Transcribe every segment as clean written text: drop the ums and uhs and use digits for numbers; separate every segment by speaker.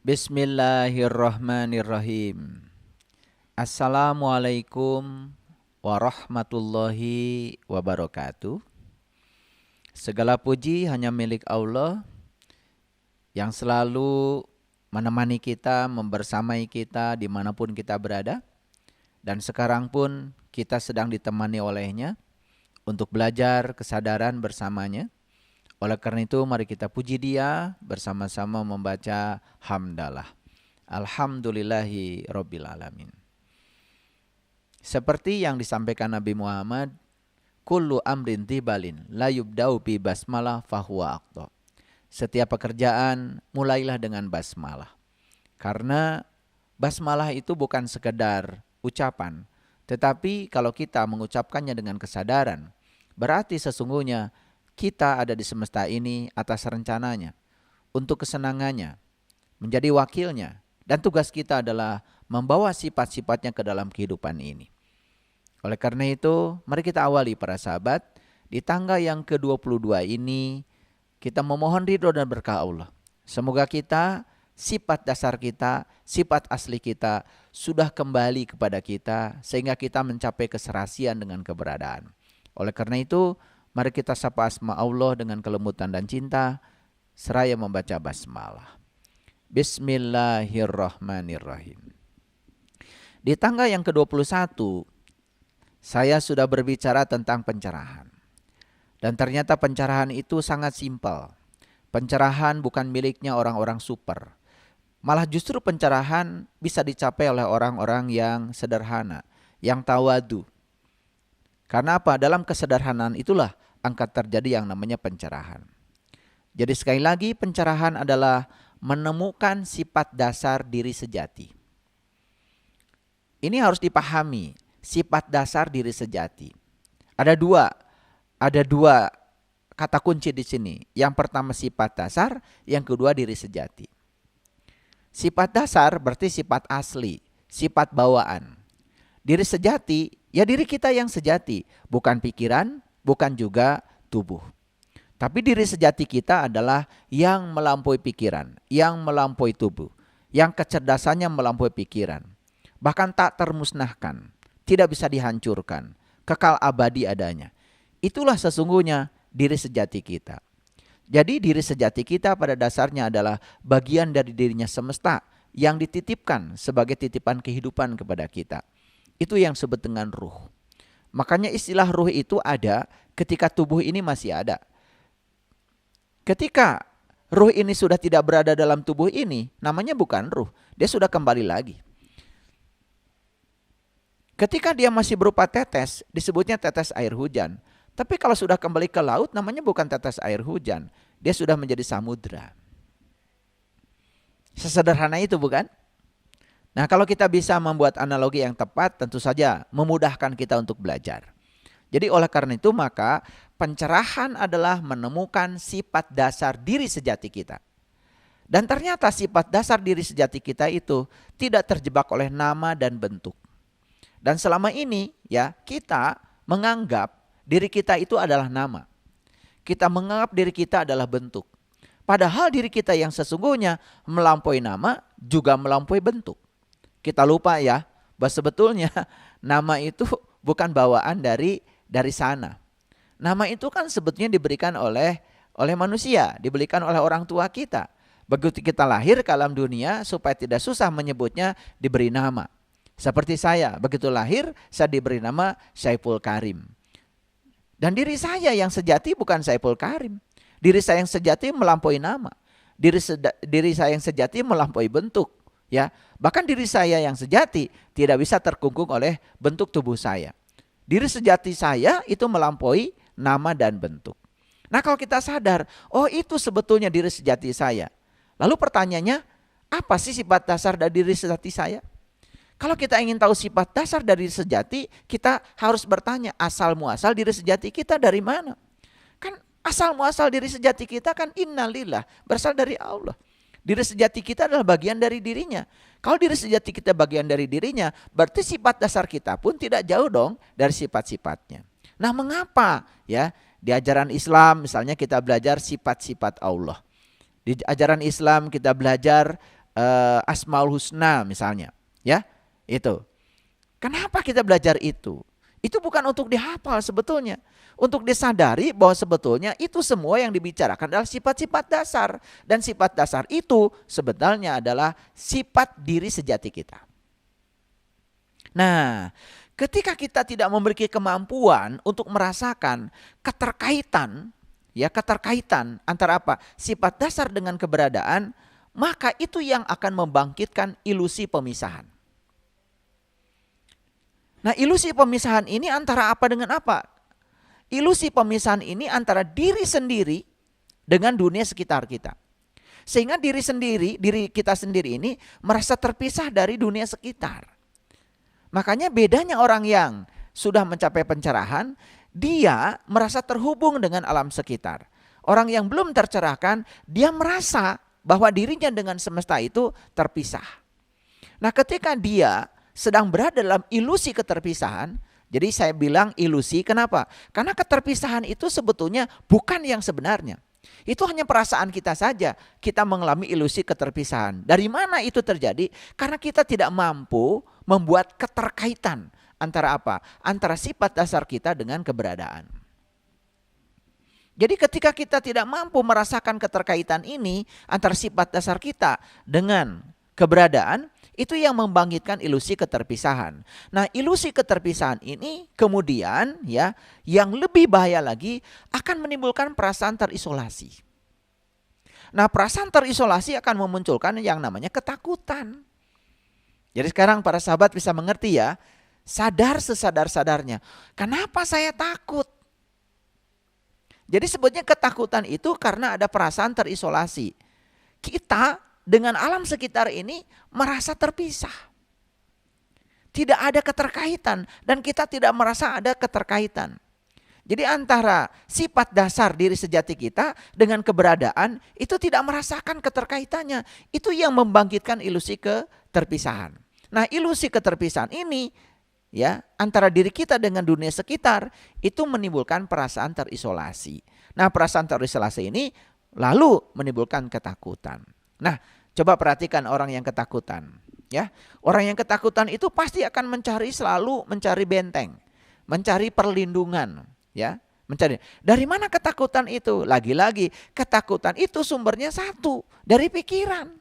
Speaker 1: Bismillahirrahmanirrahim. Assalamualaikum warahmatullahi wabarakatuh. Segala puji hanya milik Allah yang selalu menemani kita, membersamai kita dimanapun kita berada. Dan sekarang pun kita sedang ditemani olehnya untuk belajar kesadaran bersamanya. Oleh karena itu mari kita puji Dia bersama-sama membaca hamdalah. Alhamdulillahi Rabbil Alamin. Seperti yang disampaikan Nabi Muhammad, kullu amrin tibalin la yubda'u bi basmalah fahuwa aqta. Setiap pekerjaan mulailah dengan basmalah. Karena basmalah itu bukan sekedar ucapan, tetapi kalau kita mengucapkannya dengan kesadaran, berarti sesungguhnya kita ada di semesta ini atas rencananya, untuk kesenangannya, menjadi wakilnya. Dan tugas kita adalah membawa sifat-sifatnya ke dalam kehidupan ini. Oleh karena itu, mari kita awali para sahabat. Di tangga yang ke-22 ini, kita memohon ridho dan berkah Allah. Semoga kita, sifat dasar kita, sifat asli kita, sudah kembali kepada kita, sehingga kita mencapai keserasian dengan keberadaan. Oleh karena itu, mari kita sapa asma Allah dengan kelembutan dan cinta, seraya membaca basmalah. Bismillahirrahmanirrahim. Di tangga yang ke-21, saya sudah berbicara tentang pencerahan. Dan ternyata pencerahan itu sangat simpel. Pencerahan bukan miliknya orang-orang super. Malah justru pencerahan bisa dicapai oleh orang-orang yang sederhana, yang tawadu. Karena apa? Dalam kesederhanaan itulah angkat terjadi yang namanya pencerahan. Jadi sekali lagi pencerahan adalah menemukan sifat dasar diri sejati. Ini harus dipahami, sifat dasar diri sejati. Ada dua kata kunci di sini. Yang pertama sifat dasar, yang kedua diri sejati. Sifat dasar berarti sifat asli, sifat bawaan. Diri sejati, ya diri kita yang sejati, bukan pikiran, bukan juga tubuh. Tapi diri sejati kita adalah yang melampaui pikiran, yang melampaui tubuh, yang kecerdasannya melampaui pikiran. Bahkan tak termusnahkan, tidak bisa dihancurkan, kekal abadi adanya. Itulah sesungguhnya diri sejati kita. Jadi diri sejati kita pada dasarnya adalah bagian dari dirinya semesta yang dititipkan sebagai titipan kehidupan kepada kita. Itu yang disebut dengan ruh. Makanya istilah ruh itu ada ketika tubuh ini masih ada. Ketika ruh ini sudah tidak berada dalam tubuh ini, namanya bukan ruh. Dia sudah kembali lagi. Ketika dia masih berupa tetes, disebutnya tetes air hujan. Tapi kalau sudah kembali ke laut, namanya bukan tetes air hujan. Dia sudah menjadi samudra. Sesederhana itu bukan? Nah, kalau kita bisa membuat analogi yang tepat, tentu saja memudahkan kita untuk belajar. Jadi oleh karena itu maka pencerahan adalah menemukan sifat dasar diri sejati kita. Dan ternyata sifat dasar diri sejati kita itu tidak terjebak oleh nama dan bentuk. Dan selama ini ya kita menganggap diri kita itu adalah nama. Kita menganggap diri kita adalah bentuk. Padahal diri kita yang sesungguhnya melampaui nama juga melampaui bentuk. Kita lupa ya, bahwa sebetulnya nama itu bukan bawaan dari sana. Nama itu kan sebetulnya diberikan oleh manusia, diberikan oleh orang tua kita. Begitu kita lahir ke alam dunia supaya tidak susah menyebutnya diberi nama. Seperti saya, begitu lahir saya diberi nama Saiful Karim. Dan diri saya yang sejati bukan Saiful Karim. Diri saya yang sejati melampaui nama. Diri saya yang sejati melampaui bentuk. Ya, bahkan diri saya yang sejati tidak bisa terkungkung oleh bentuk tubuh saya. Diri sejati saya itu melampaui nama dan bentuk. Nah, kalau kita sadar, oh itu sebetulnya diri sejati saya. Lalu pertanyaannya, apa sih sifat dasar dari diri sejati saya? Kalau kita ingin tahu sifat dasar dari diri sejati, kita harus bertanya asal muasal diri sejati kita dari mana? Kan asal muasal diri sejati kita kan innalillah, berasal dari Allah. Diri sejati kita adalah bagian dari dirinya. Kalau diri sejati kita bagian dari dirinya, berarti sifat dasar kita pun tidak jauh dong dari sifat-sifatnya. Nah, mengapa ya di ajaran Islam misalnya kita belajar sifat-sifat Allah. Di ajaran Islam kita belajar Asmaul Husna misalnya, ya. Itu. Kenapa kita belajar itu? Itu bukan untuk dihafal sebetulnya. Untuk disadari bahwa sebetulnya itu semua yang dibicarakan adalah sifat-sifat dasar. Dan sifat dasar itu sebetulnya adalah sifat diri sejati kita. Nah, ketika kita tidak memiliki kemampuan untuk merasakan keterkaitan, ya keterkaitan antara apa? Sifat dasar dengan keberadaan, maka itu yang akan membangkitkan ilusi pemisahan. Nah, ilusi pemisahan ini antara apa dengan apa? Ilusi pemisahan ini antara diri sendiri dengan dunia sekitar kita. Sehingga diri kita sendiri ini merasa terpisah dari dunia sekitar. Makanya bedanya orang yang sudah mencapai pencerahan, dia merasa terhubung dengan alam sekitar. Orang yang belum tercerahkan, dia merasa bahwa dirinya dengan semesta itu terpisah. Nah, ketika dia sedang berada dalam ilusi keterpisahan, jadi saya bilang ilusi, kenapa? Karena keterpisahan itu sebetulnya bukan yang sebenarnya. Itu hanya perasaan kita saja, kita mengalami ilusi keterpisahan. Dari mana itu terjadi? Karena kita tidak mampu membuat keterkaitan antara apa? Antara sifat dasar kita dengan keberadaan. Jadi ketika kita tidak mampu merasakan keterkaitan ini antara sifat dasar kita dengan keberadaan, itu yang membangkitkan ilusi keterpisahan. Nah, ilusi keterpisahan ini kemudian ya, yang lebih bahaya lagi akan menimbulkan perasaan terisolasi. Nah, perasaan terisolasi akan memunculkan yang namanya ketakutan. Jadi sekarang para sahabat bisa mengerti ya, sadar sesadar-sadarnya. Kenapa saya takut? Jadi sebetulnya ketakutan itu karena ada perasaan terisolasi. Kita dengan alam sekitar ini merasa terpisah. Tidak ada keterkaitan dan kita tidak merasa ada keterkaitan. Jadi antara sifat dasar diri sejati kita dengan keberadaan itu tidak merasakan keterkaitannya. Itu yang membangkitkan ilusi keterpisahan. Nah, ilusi keterpisahan ini ya antara diri kita dengan dunia sekitar itu menimbulkan perasaan terisolasi. Nah, perasaan terisolasi ini lalu menimbulkan ketakutan. Nah, coba perhatikan orang yang ketakutan, ya. Orang yang ketakutan itu pasti akan selalu mencari benteng, mencari perlindungan, ya. Mencari. Dari mana ketakutan itu? Lagi-lagi, ketakutan itu sumbernya satu, dari pikiran.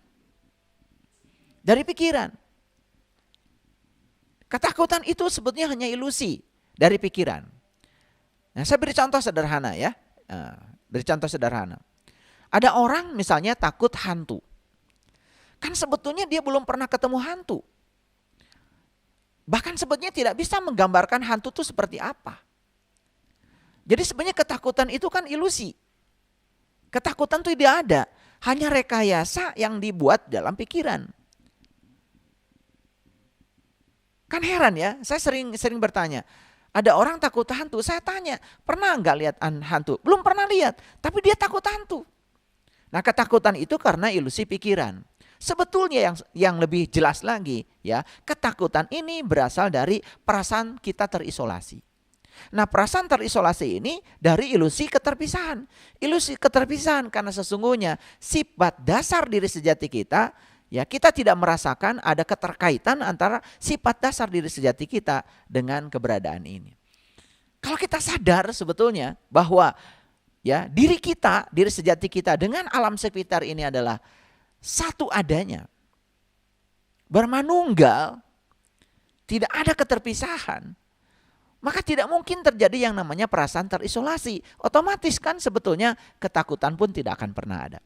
Speaker 1: Dari pikiran. Ketakutan itu sebetulnya hanya ilusi dari pikiran. Nah, saya beri contoh sederhana ya. Beri contoh sederhana. Ada orang misalnya takut hantu. Kan sebetulnya dia belum pernah ketemu hantu. Bahkan sebetulnya tidak bisa menggambarkan hantu itu seperti apa. Jadi sebenarnya ketakutan itu kan ilusi. Ketakutan itu tidak ada. Hanya rekayasa yang dibuat dalam pikiran. Kan heran ya, saya sering bertanya. Ada orang takut hantu, saya tanya, pernah nggak lihat hantu? Belum pernah lihat, tapi dia takut hantu. Nah, ketakutan itu karena ilusi pikiran. Sebetulnya yang lebih jelas lagi ya, ketakutan ini berasal dari perasaan kita terisolasi. Nah, perasaan terisolasi ini dari ilusi keterpisahan. Ilusi keterpisahan karena sesungguhnya sifat dasar diri sejati kita, ya kita tidak merasakan ada keterkaitan antara sifat dasar diri sejati kita dengan keberadaan ini. Kalau kita sadar sebetulnya bahwa ya diri kita, diri sejati kita dengan alam sekitar ini adalah satu adanya, bermanunggal, tidak ada keterpisahan, maka tidak mungkin terjadi yang namanya perasaan terisolasi. Otomatis kan sebetulnya ketakutan pun tidak akan pernah ada.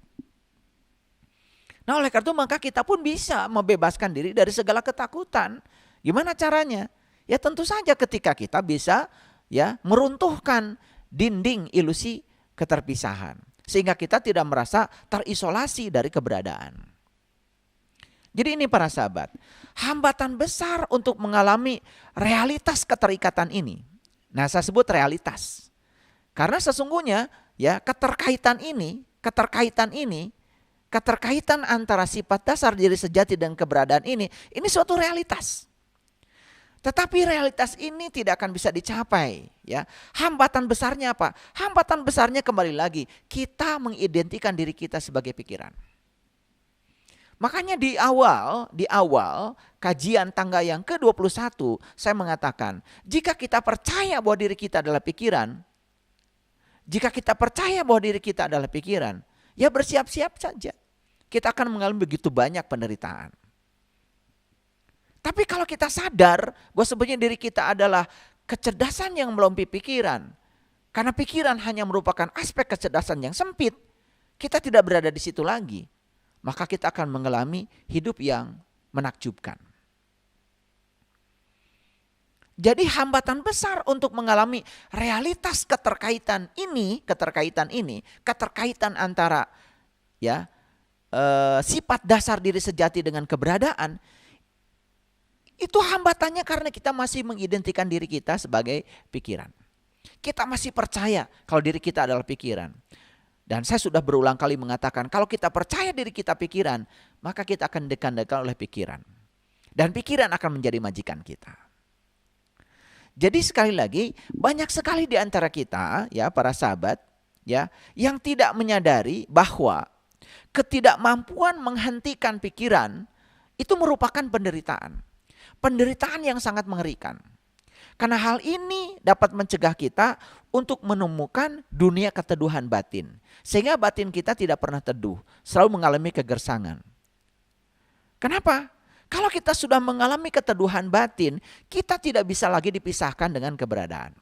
Speaker 1: Nah, oleh karena itu maka kita pun bisa membebaskan diri dari segala ketakutan. Gimana caranya? Ya tentu saja ketika kita bisa ya meruntuhkan dinding ilusi keterpisahan. Sehingga kita tidak merasa terisolasi dari keberadaan. Jadi ini para sahabat, hambatan besar untuk mengalami realitas keterikatan ini. Nah, saya sebut realitas. Karena sesungguhnya ya keterkaitan antara sifat dasar diri sejati dan keberadaan ini suatu realitas. Tetapi realitas ini tidak akan bisa dicapai ya. Hambatan besarnya apa? Hambatan besarnya kembali lagi kita mengidentikan diri kita sebagai pikiran. Makanya di awal kajian tangga yang ke-21 saya mengatakan, jika kita percaya bahwa diri kita adalah pikiran, ya bersiap-siap saja. Kita akan mengalami begitu banyak penderitaan. Tapi kalau kita sadar bahwa sebenarnya diri kita adalah kecerdasan yang melampaui pikiran, karena pikiran hanya merupakan aspek kecerdasan yang sempit, kita tidak berada di situ lagi. Maka kita akan mengalami hidup yang menakjubkan. Jadi hambatan besar untuk mengalami realitas keterkaitan antara ya sifat dasar diri sejati dengan keberadaan, itu hambatannya karena kita masih mengidentikan diri kita sebagai pikiran. Kita masih percaya kalau diri kita adalah pikiran. Dan saya sudah berulang kali mengatakan, kalau kita percaya diri kita pikiran, maka kita akan dikandalkan oleh pikiran. Dan pikiran akan menjadi majikan kita. Jadi sekali lagi, banyak sekali di antara kita, ya para sahabat, ya, yang tidak menyadari bahwa ketidakmampuan menghentikan pikiran itu merupakan penderitaan. Penderitaan yang sangat mengerikan. Karena hal ini dapat mencegah kita untuk menemukan dunia keteduhan batin. Sehingga batin kita tidak pernah teduh, selalu mengalami kegersangan. Kenapa? Kalau kita sudah mengalami keteduhan batin, kita tidak bisa lagi dipisahkan dengan keberadaan.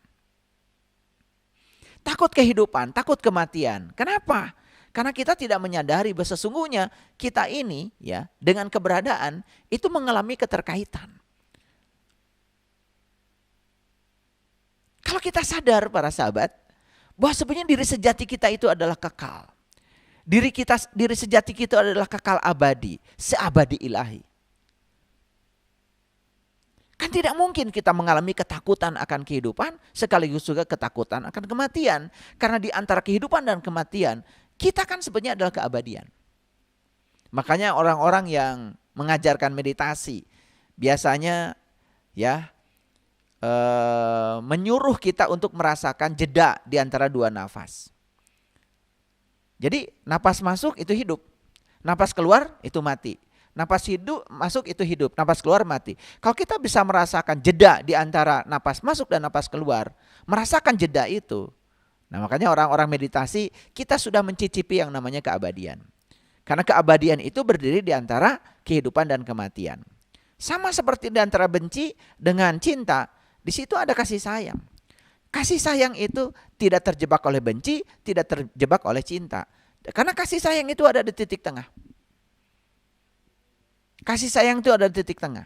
Speaker 1: Takut kehidupan, takut kematian. Kenapa? Karena kita tidak menyadari bahwa sesungguhnya kita ini ya dengan keberadaan itu mengalami keterkaitan. Kalau kita sadar para sahabat, bahwa sebenarnya diri sejati kita itu adalah kekal. Diri sejati kita adalah kekal abadi, seabadi ilahi. Kan tidak mungkin kita mengalami ketakutan akan kehidupan sekaligus juga ketakutan akan kematian. Karena di antara kehidupan dan kematian, kita kan sebenarnya adalah keabadian. Makanya orang-orang yang mengajarkan meditasi biasanya ya menyuruh kita untuk merasakan jeda di antara dua nafas. Jadi napas masuk itu hidup, napas keluar itu mati. Napas hidup masuk itu hidup, napas keluar mati. Kalau kita bisa merasakan jeda di antara napas masuk dan napas keluar, merasakan jeda itu. Nah makanya orang-orang meditasi kita sudah mencicipi yang namanya keabadian. Karena keabadian itu berdiri di antara kehidupan dan kematian. Sama seperti di antara benci dengan cinta. Di situ ada kasih sayang. Kasih sayang itu tidak terjebak oleh benci, tidak terjebak oleh cinta. Karena kasih sayang itu ada di titik tengah. Kasih sayang itu ada di titik tengah.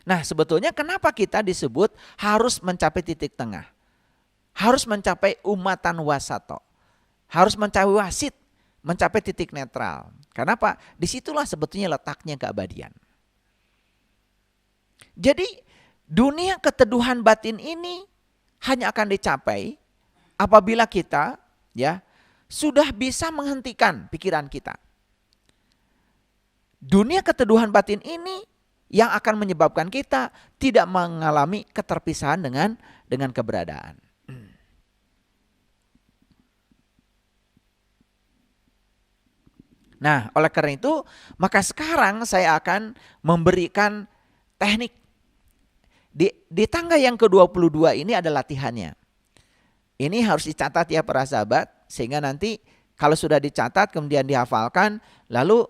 Speaker 1: Nah sebetulnya kenapa kita disebut harus mencapai titik tengah? Harus mencapai umatan wasato. Harus mencapai wasit, mencapai titik netral. Kenapa? Disitulah sebetulnya letaknya keabadian. Jadi dunia keteduhan batin ini hanya akan dicapai apabila kita ya sudah bisa menghentikan pikiran kita. Dunia keteduhan batin ini yang akan menyebabkan kita tidak mengalami keterpisahan dengan keberadaan. Nah, oleh karena itu, maka sekarang saya akan memberikan teknik. Di tangga yang ke-22 ini ada latihannya. Ini harus dicatat ya para sahabat, sehingga nanti kalau sudah dicatat kemudian dihafalkan, lalu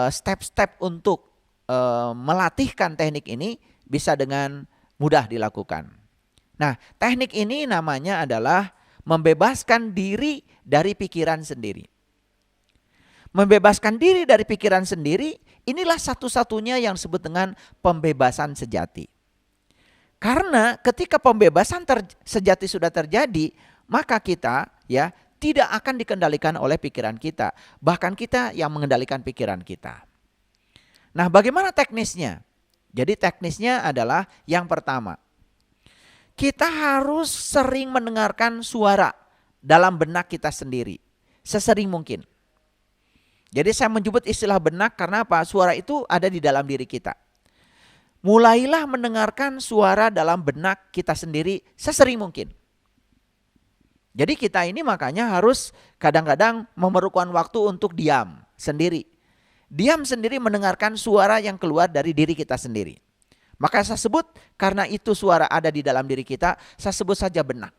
Speaker 1: step-step untuk melatihkan teknik ini bisa dengan mudah dilakukan. Nah, teknik ini namanya adalah membebaskan diri dari pikiran sendiri. Membebaskan diri dari pikiran sendiri, inilah satu-satunya yang disebut dengan pembebasan sejati. Karena ketika pembebasan sejati sudah terjadi, maka kita ya tidak akan dikendalikan oleh pikiran kita. Bahkan kita yang mengendalikan pikiran kita. Nah, bagaimana teknisnya? Jadi teknisnya adalah yang pertama. Kita harus sering mendengarkan suara dalam benak kita sendiri. Sesering mungkin. Jadi saya menyebut istilah benak karena apa? Suara itu ada di dalam diri kita. Mulailah mendengarkan suara dalam benak kita sendiri sesering mungkin. Jadi kita ini makanya harus kadang-kadang memerlukan waktu untuk diam sendiri. Diam sendiri mendengarkan suara yang keluar dari diri kita sendiri. Maka saya sebut karena itu suara ada di dalam diri kita, saya sebut saja benak.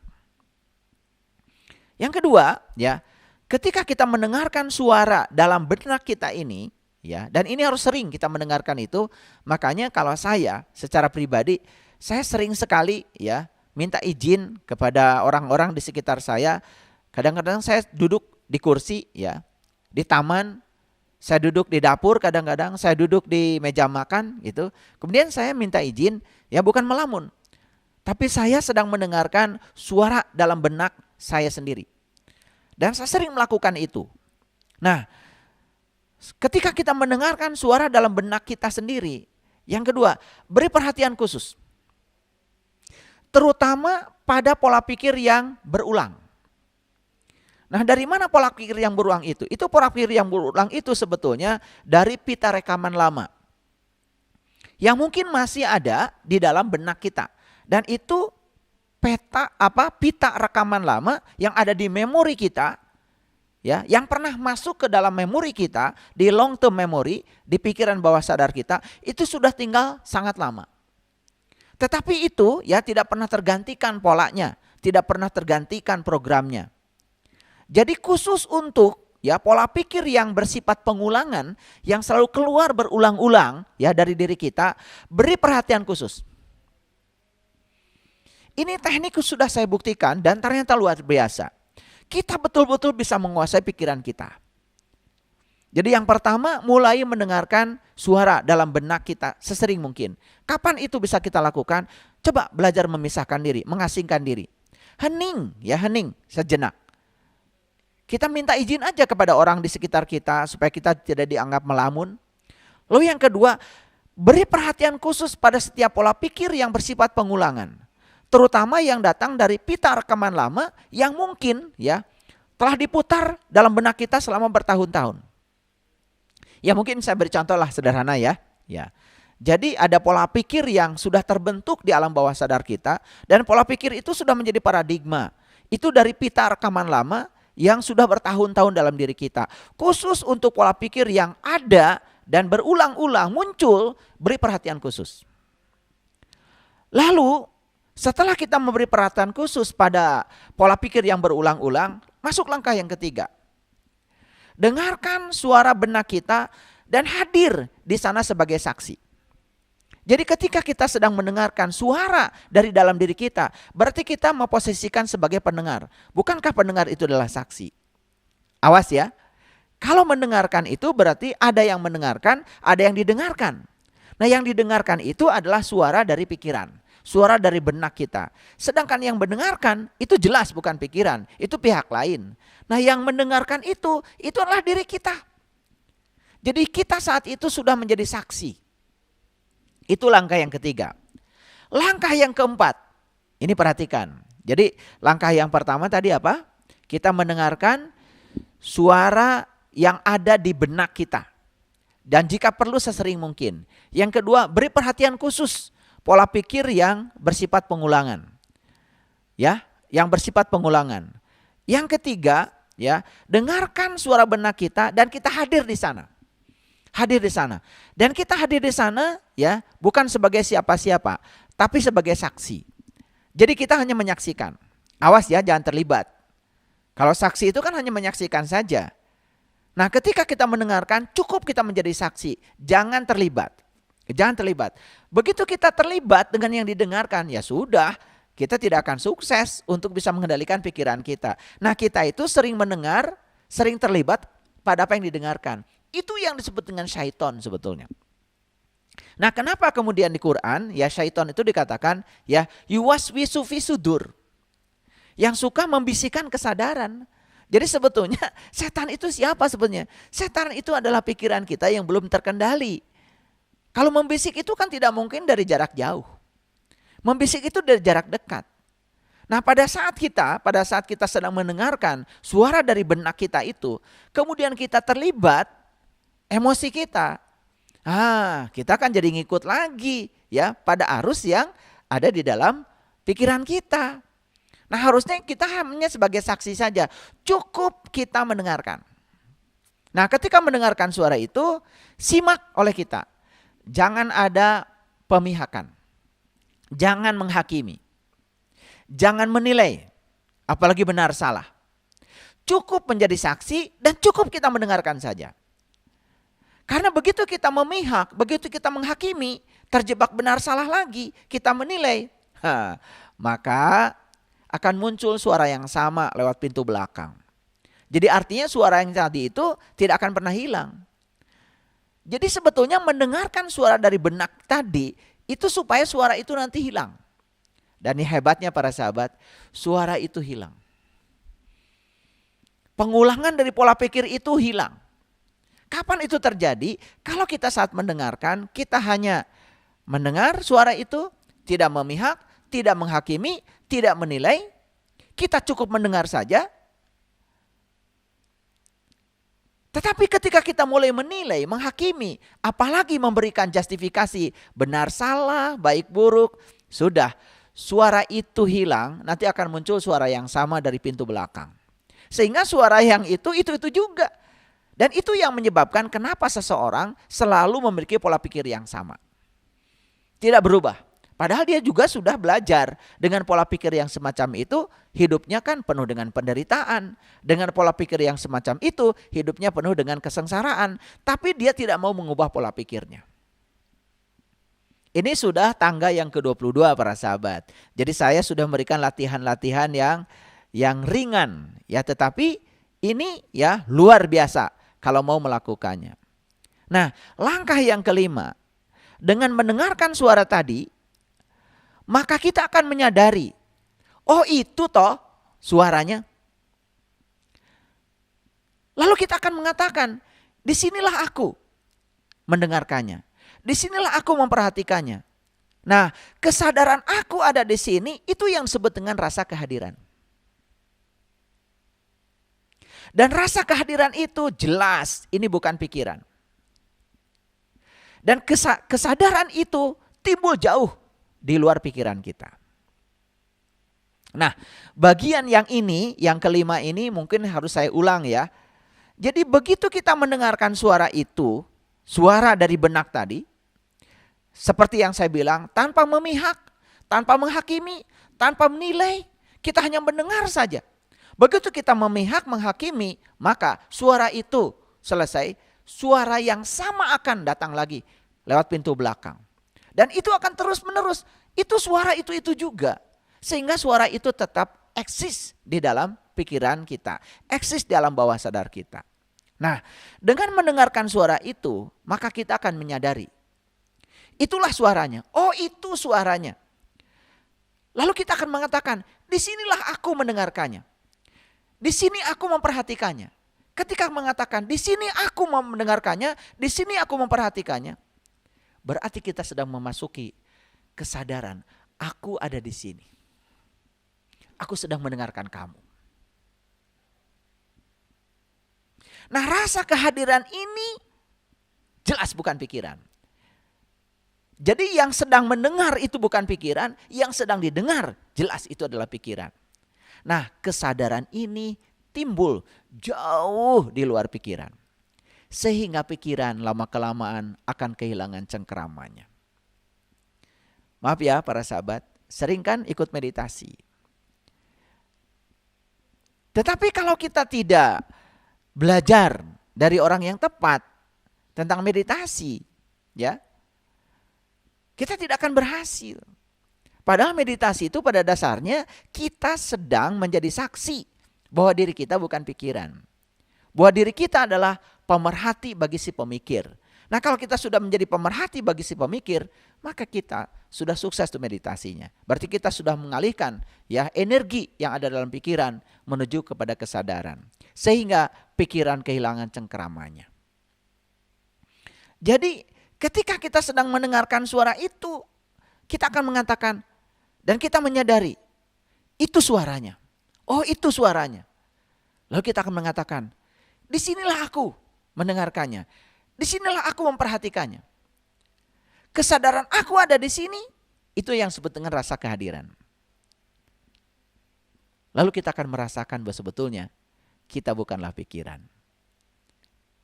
Speaker 1: Yang kedua, ya, ketika kita mendengarkan suara dalam benak kita ini, ya, dan ini harus sering kita mendengarkan itu, makanya kalau saya secara pribadi, saya sering sekali ya minta izin kepada orang-orang di sekitar saya. Kadang-kadang saya duduk di kursi ya, di taman. Saya duduk di dapur, kadang-kadang saya duduk di meja makan gitu. Kemudian saya minta izin, ya bukan melamun. Tapi saya sedang mendengarkan suara dalam benak saya sendiri. Dan saya sering melakukan itu. Nah, ketika kita mendengarkan suara dalam benak kita sendiri, yang kedua, beri perhatian khusus. Terutama pada pola pikir yang berulang. Nah, dari mana pola pikir yang berulang itu? Itu pola pikir yang berulang itu sebetulnya dari pita rekaman lama. Yang mungkin masih ada di dalam benak kita. Dan itu pita rekaman lama yang ada di memori kita, ya, yang pernah masuk ke dalam memori kita, di long term memory, di pikiran bawah sadar kita, itu sudah tinggal sangat lama. Tetapi itu ya tidak pernah tergantikan polanya, tidak pernah tergantikan programnya. Jadi khusus untuk ya pola pikir yang bersifat pengulangan yang selalu keluar berulang-ulang ya dari diri kita, beri perhatian khusus. Ini teknik sudah saya buktikan dan ternyata luar biasa. Kita betul-betul bisa menguasai pikiran kita. Jadi yang pertama, mulai mendengarkan suara dalam benak kita sesering mungkin. Kapan itu bisa kita lakukan? Coba belajar memisahkan diri, mengasingkan diri. Hening, ya hening sejenak. Kita minta izin aja kepada orang di sekitar kita supaya kita tidak dianggap melamun. Lalu yang kedua, beri perhatian khusus pada setiap pola pikir yang bersifat pengulangan. Terutama yang datang dari pita rekaman lama yang mungkin ya telah diputar dalam benak kita selama bertahun-tahun. Ya mungkin saya beri contoh lah sederhana ya. Jadi ada pola pikir yang sudah terbentuk di alam bawah sadar kita. Dan pola pikir itu sudah menjadi paradigma. Itu dari pita rekaman lama yang sudah bertahun-tahun dalam diri kita. Khusus untuk pola pikir yang ada dan berulang-ulang muncul, beri perhatian khusus. Lalu setelah kita memberi perhatian khusus pada pola pikir yang berulang-ulang, masuk langkah yang ketiga. Dengarkan suara benak kita dan hadir di sana sebagai saksi. Jadi ketika kita sedang mendengarkan suara dari dalam diri kita, berarti kita memposisikan sebagai pendengar. Bukankah pendengar itu adalah saksi? Awas ya. Kalau mendengarkan itu berarti ada yang mendengarkan, ada yang didengarkan. Nah, yang didengarkan itu adalah suara dari pikiran, suara dari benak kita. Sedangkan yang mendengarkan itu jelas bukan pikiran, itu pihak lain. Nah, yang mendengarkan itu adalah diri kita. Jadi kita saat itu sudah menjadi saksi. Itu langkah yang ketiga. Langkah yang keempat, ini perhatikan. Jadi langkah yang pertama tadi apa? Kita mendengarkan suara yang ada di benak kita. Dan jika perlu sesering mungkin. Yang kedua, beri perhatian khusus pola pikir yang bersifat pengulangan. Ya, yang bersifat pengulangan. Yang ketiga, ya, dengarkan suara benak kita dan kita hadir di sana. Hadir di sana. Dan kita hadir di sana ya bukan sebagai siapa-siapa, tapi sebagai saksi. Jadi kita hanya menyaksikan. Awas ya, jangan terlibat. Kalau saksi itu kan hanya menyaksikan saja. Nah, ketika kita mendengarkan, cukup kita menjadi saksi, jangan terlibat. Jangan terlibat. Begitu kita terlibat dengan yang didengarkan, ya sudah, kita tidak akan sukses untuk bisa mengendalikan pikiran kita. Nah, kita itu sering mendengar, sering terlibat pada apa yang didengarkan. Itu yang disebut dengan syaiton sebetulnya. Nah, kenapa kemudian di Quran ya syaiton itu dikatakan ya yuwaswisu fi sudur. Yang suka membisikkan kesadaran. Jadi sebetulnya setan itu siapa sebetulnya? Setan itu adalah pikiran kita yang belum terkendali. Kalau membisik itu kan tidak mungkin dari jarak jauh. Membisik itu dari jarak dekat. Nah, pada saat kita sedang mendengarkan suara dari benak kita itu, kemudian kita terlibat emosi kita, kita kan jadi ngikut lagi ya pada arus yang ada di dalam pikiran kita. Nah, harusnya kita hanya sebagai saksi saja, cukup kita mendengarkan. Nah, ketika mendengarkan suara itu, simak oleh kita. Jangan ada pemihakan. Jangan menghakimi. Jangan menilai, apalagi benar salah. Cukup menjadi saksi dan cukup kita mendengarkan saja. Karena begitu kita memihak, begitu kita menghakimi, terjebak benar salah lagi, kita menilai, maka akan muncul suara yang sama lewat pintu belakang. Jadi artinya suara yang tadi itu tidak akan pernah hilang. Jadi sebetulnya mendengarkan suara dari benak tadi itu supaya suara itu nanti hilang. Dan ini hebatnya para sahabat, suara itu hilang. Pengulangan dari pola pikir itu hilang. Kapan itu terjadi? Kalau kita saat mendengarkan, kita hanya mendengar suara itu, tidak memihak, tidak menghakimi, tidak menilai. Kita cukup mendengar saja. Tetapi ketika kita mulai menilai, menghakimi, apalagi memberikan justifikasi benar salah, baik buruk, sudah suara itu hilang, nanti akan muncul suara yang sama dari pintu belakang. Sehingga suara yang itu juga. Dan itu yang menyebabkan kenapa seseorang selalu memiliki pola pikir yang sama. Tidak berubah. Padahal dia juga sudah belajar dengan pola pikir yang semacam itu, hidupnya kan penuh dengan penderitaan. Dengan pola pikir yang semacam itu, hidupnya penuh dengan kesengsaraan. Tapi dia tidak mau mengubah pola pikirnya. Ini sudah tangga yang ke-22 para sahabat. Jadi saya sudah memberikan latihan-latihan yang ringan. Ya, tetapi ini ya luar biasa kalau mau melakukannya. Nah, langkah yang kelima. Dengan mendengarkan suara tadi, maka kita akan menyadari, oh itu toh suaranya. Lalu kita akan mengatakan, disinilah aku mendengarkannya. Disinilah aku memperhatikannya. Nah, kesadaran aku ada di sini, itu yang disebut dengan rasa kehadiran. Dan rasa kehadiran itu jelas, ini bukan pikiran. Dan kesadaran itu timbul jauh di luar pikiran kita. Nah, bagian yang ini, yang kelima ini mungkin harus saya ulang ya. Jadi begitu kita mendengarkan suara itu, suara dari benak tadi, seperti yang saya bilang, tanpa memihak, tanpa menghakimi, tanpa menilai, kita hanya mendengar saja. Begitu kita memihak, menghakimi, maka suara itu selesai, suara yang sama akan datang lagi lewat pintu belakang. Dan itu akan terus menerus, itu suara itu juga. Sehingga suara itu tetap eksis di dalam pikiran kita, eksis di dalam bawah sadar kita. Nah, dengan mendengarkan suara itu, maka kita akan menyadari, itulah suaranya, oh itu suaranya. Lalu kita akan mengatakan, disinilah aku mendengarkannya. Di sini aku memperhatikannya. Ketika mengatakan di sini aku mendengarkannya, di sini aku memperhatikannya, berarti kita sedang memasuki kesadaran, aku ada di sini. Aku sedang mendengarkan kamu. Nah, rasa kehadiran ini jelas bukan pikiran. Jadi yang sedang mendengar itu bukan pikiran, yang sedang didengar jelas itu adalah pikiran. Nah, kesadaran ini timbul jauh di luar pikiran. Sehingga pikiran lama-kelamaan akan kehilangan cengkeramannya. Maaf ya para sahabat, sering kan ikut meditasi. Tetapi kalau kita tidak belajar dari orang yang tepat tentang meditasi, ya, kita tidak akan berhasil. Padahal meditasi itu pada dasarnya kita sedang menjadi saksi bahwa diri kita bukan pikiran. Bahwa diri kita adalah pemerhati bagi si pemikir. Nah, kalau kita sudah menjadi pemerhati bagi si pemikir, maka kita sudah sukses tuh meditasinya. Berarti kita sudah mengalihkan ya energi yang ada dalam pikiran menuju kepada kesadaran. Sehingga pikiran kehilangan cengkeramannya. Jadi ketika kita sedang mendengarkan suara itu, kita akan mengatakan dan kita menyadari itu suaranya. Oh, itu suaranya. Lalu kita akan mengatakan, disinilah aku mendengarkannya. Disinilah aku memperhatikannya. Kesadaran aku ada di sini, itu yang disebut dengan rasa kehadiran. Lalu kita akan merasakan bahwa sebetulnya kita bukanlah pikiran.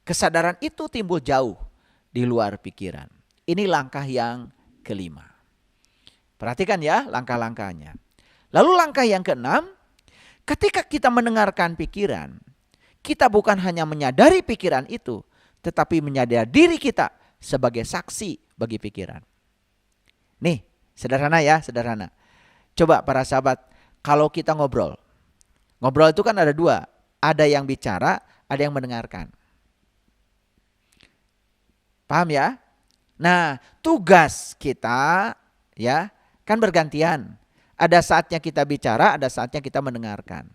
Speaker 1: Kesadaran itu timbul jauh di luar pikiran. Ini langkah yang kelima. Perhatikan ya langkah-langkahnya. Lalu langkah yang keenam, ketika kita mendengarkan pikiran, kita bukan hanya menyadari pikiran itu, tetapi menyadari diri kita sebagai saksi bagi pikiran. Nih, sederhana ya, sederhana. Coba para sahabat, kalau kita ngobrol. Ngobrol itu kan ada dua. Ada yang bicara, ada yang mendengarkan. Paham ya? Nah, tugas kita ya kan bergantian. Ada saatnya kita bicara, ada saatnya kita mendengarkan.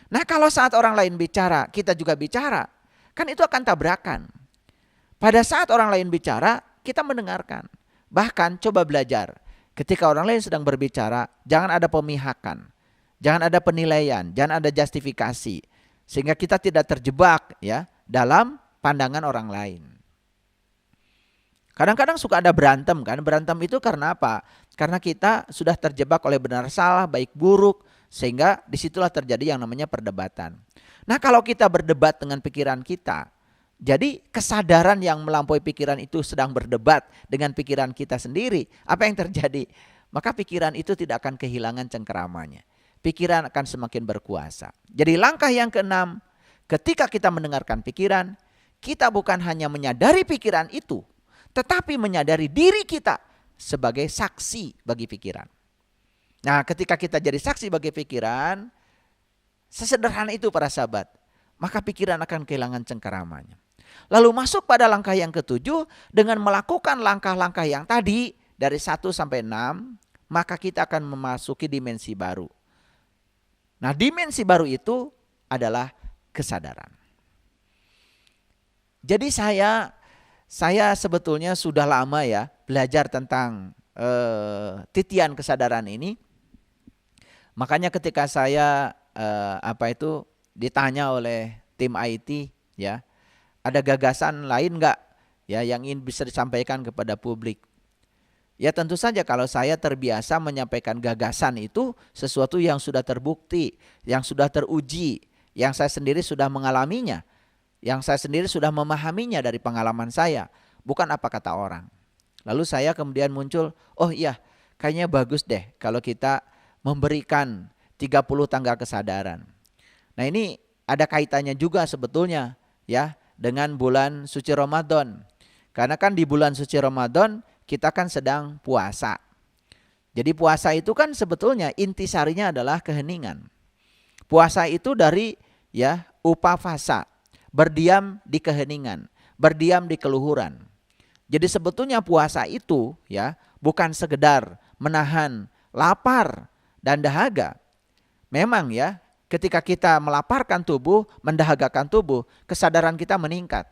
Speaker 1: Nah, kalau saat orang lain bicara, kita juga bicara, kan itu akan tabrakan. Pada saat orang lain bicara, kita mendengarkan. Bahkan coba belajar. Ketika orang lain sedang berbicara, jangan ada pemihakan. Jangan ada penilaian, jangan ada justifikasi. Sehingga kita tidak terjebak ya dalam pandangan orang lain. Kadang-kadang suka ada berantem kan. Berantem itu karena apa? Karena kita sudah terjebak oleh benar salah, baik buruk. Sehingga disitulah terjadi yang namanya perdebatan. Nah, kalau kita berdebat dengan pikiran kita, jadi kesadaran yang melampaui pikiran itu sedang berdebat dengan pikiran kita sendiri. Apa yang terjadi? Maka pikiran itu tidak akan kehilangan cengkeramanya. Pikiran akan semakin berkuasa. Jadi langkah yang keenam, ketika kita mendengarkan pikiran, kita bukan hanya menyadari pikiran itu, tetapi menyadari diri kita sebagai saksi bagi pikiran. Nah, ketika kita jadi saksi bagi pikiran, sesederhana itu para sahabat, maka pikiran akan kehilangan cengkeramanya. Lalu masuk pada langkah yang ketujuh, dengan melakukan langkah-langkah yang tadi dari 1 sampai 6, maka kita akan memasuki dimensi baru. Nah, dimensi baru itu adalah kesadaran. Jadi saya sebetulnya sudah lama ya belajar tentang titian kesadaran ini. Makanya ketika saya ditanya oleh tim IT ya, ada gagasan lain enggak ya yang ingin bisa disampaikan kepada publik. Ya tentu saja kalau saya terbiasa menyampaikan gagasan itu sesuatu yang sudah terbukti, yang sudah teruji, yang saya sendiri sudah mengalaminya. Yang saya sendiri sudah memahaminya dari pengalaman saya, bukan apa kata orang. Lalu saya kemudian muncul, oh iya kayaknya bagus deh kalau kita memberikan 30 tangga kesadaran. Nah ini ada kaitannya juga sebetulnya ya dengan bulan suci Ramadan. Karena kan di bulan suci Ramadan kita kan sedang puasa. Jadi puasa itu kan sebetulnya intisarinya adalah keheningan. Puasa itu dari ya upavasa. Berdiam di keheningan, berdiam di keluhuran. Jadi sebetulnya puasa itu ya bukan sekedar menahan lapar dan dahaga. Memang ya ketika kita melaparkan tubuh, mendahagakan tubuh, kesadaran kita meningkat.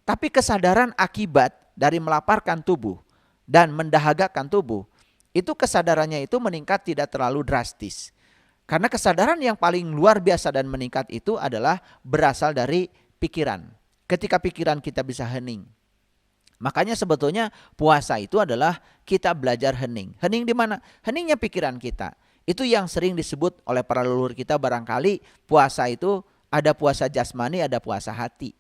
Speaker 1: Tapi kesadaran akibat dari melaparkan tubuh dan mendahagakan tubuh, itu kesadarannya itu meningkat tidak terlalu drastis. Karena kesadaran yang paling luar biasa dan meningkat itu adalah berasal dari pikiran. Ketika pikiran kita bisa hening. Makanya sebetulnya puasa itu adalah kita belajar hening. Hening di mana? Heningnya pikiran kita. Itu yang sering disebut oleh para leluhur kita barangkali puasa itu ada puasa jasmani, ada puasa hati.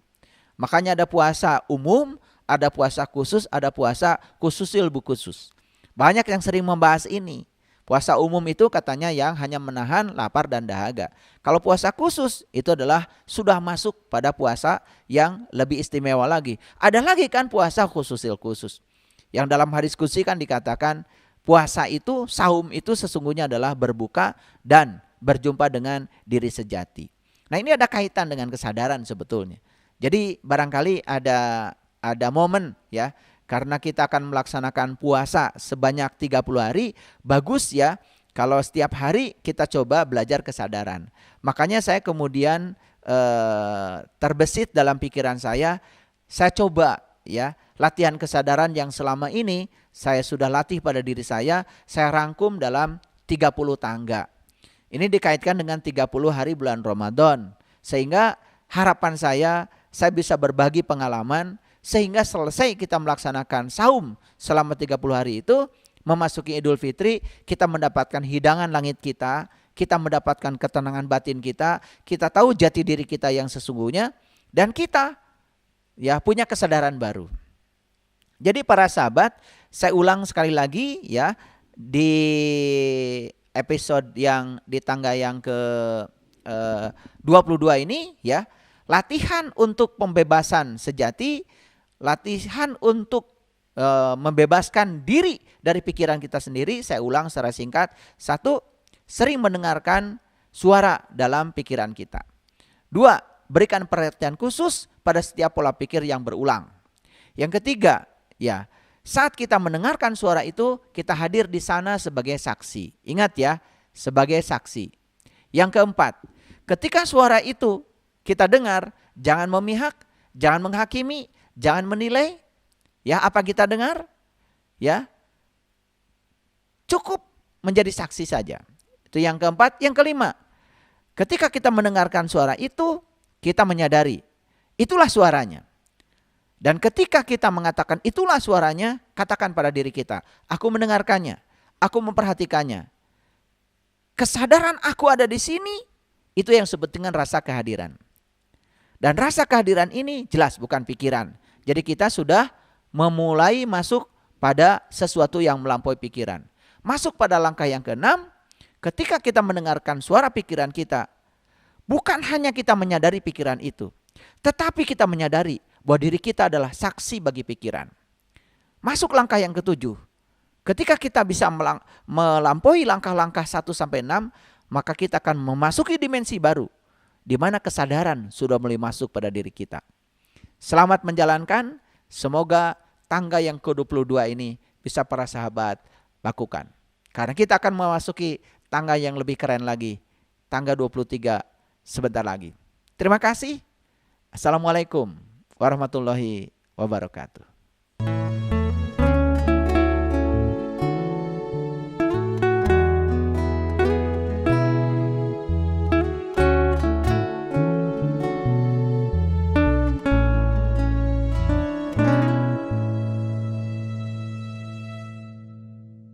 Speaker 1: Makanya ada puasa umum, ada puasa khusus, ada puasa khususil bu khusus. Banyak yang sering membahas ini. Puasa umum itu katanya yang hanya menahan lapar dan dahaga. Kalau puasa khusus itu adalah sudah masuk pada puasa yang lebih istimewa lagi. Ada lagi kan puasa khususil khusus. Yang dalam hadis qudsi kan dikatakan puasa itu, saum itu sesungguhnya adalah berbuka dan berjumpa dengan diri sejati. Nah ini ada kaitan dengan kesadaran sebetulnya. Jadi barangkali ada momen ya. Karena kita akan melaksanakan puasa sebanyak 30 hari, bagus ya kalau setiap hari kita coba belajar kesadaran. Makanya saya kemudian terbesit dalam pikiran saya coba ya latihan kesadaran yang selama ini saya sudah latih pada diri saya rangkum dalam 30 tangga. Ini dikaitkan dengan 30 hari bulan Ramadan. Sehingga harapan saya bisa berbagi pengalaman. Sehingga selesai kita melaksanakan saum selama 30 hari itu, memasuki Idul Fitri, kita mendapatkan hidangan langit kita mendapatkan ketenangan batin kita tahu jati diri kita yang sesungguhnya, dan kita ya punya kesadaran baru. Jadi para sahabat, saya ulang sekali lagi ya, di episode yang di tangga yang ke 22 ini ya, latihan untuk pembebasan sejati, latihan untuk membebaskan diri dari pikiran kita sendiri. Saya ulang secara singkat. 1, sering mendengarkan suara dalam pikiran kita. 2, berikan perhatian khusus pada setiap pola pikir yang berulang. Yang ketiga, ya, saat kita mendengarkan suara itu, kita hadir di sana sebagai saksi. Ingat ya, sebagai saksi. Yang keempat, ketika suara itu kita dengar, jangan memihak, jangan menghakimi, jangan menilai. Ya, apa kita dengar? Ya, cukup menjadi saksi saja. Itu yang keempat. Yang kelima, ketika kita mendengarkan suara itu, kita menyadari itulah suaranya. Dan ketika kita mengatakan itulah suaranya, katakan pada diri kita, aku mendengarkannya, aku memperhatikannya. Kesadaran aku ada di sini, itu yang disebut dengan rasa kehadiran. Dan rasa kehadiran ini jelas bukan pikiran. Jadi kita sudah memulai masuk pada sesuatu yang melampaui pikiran. Masuk pada langkah yang ke-6, ketika kita mendengarkan suara pikiran kita, bukan hanya kita menyadari pikiran itu, tetapi kita menyadari bahwa diri kita adalah saksi bagi pikiran. Masuk langkah yang ke-7. Ketika kita bisa melampaui langkah-langkah 1-6, maka kita akan memasuki dimensi baru, di mana kesadaran sudah mulai masuk pada diri kita. Selamat menjalankan, semoga tangga yang ke-22 ini bisa para sahabat lakukan. Karena kita akan memasuki tangga yang lebih keren lagi, tangga 23 sebentar lagi. Terima kasih. Assalamualaikum warahmatullahi wabarakatuh.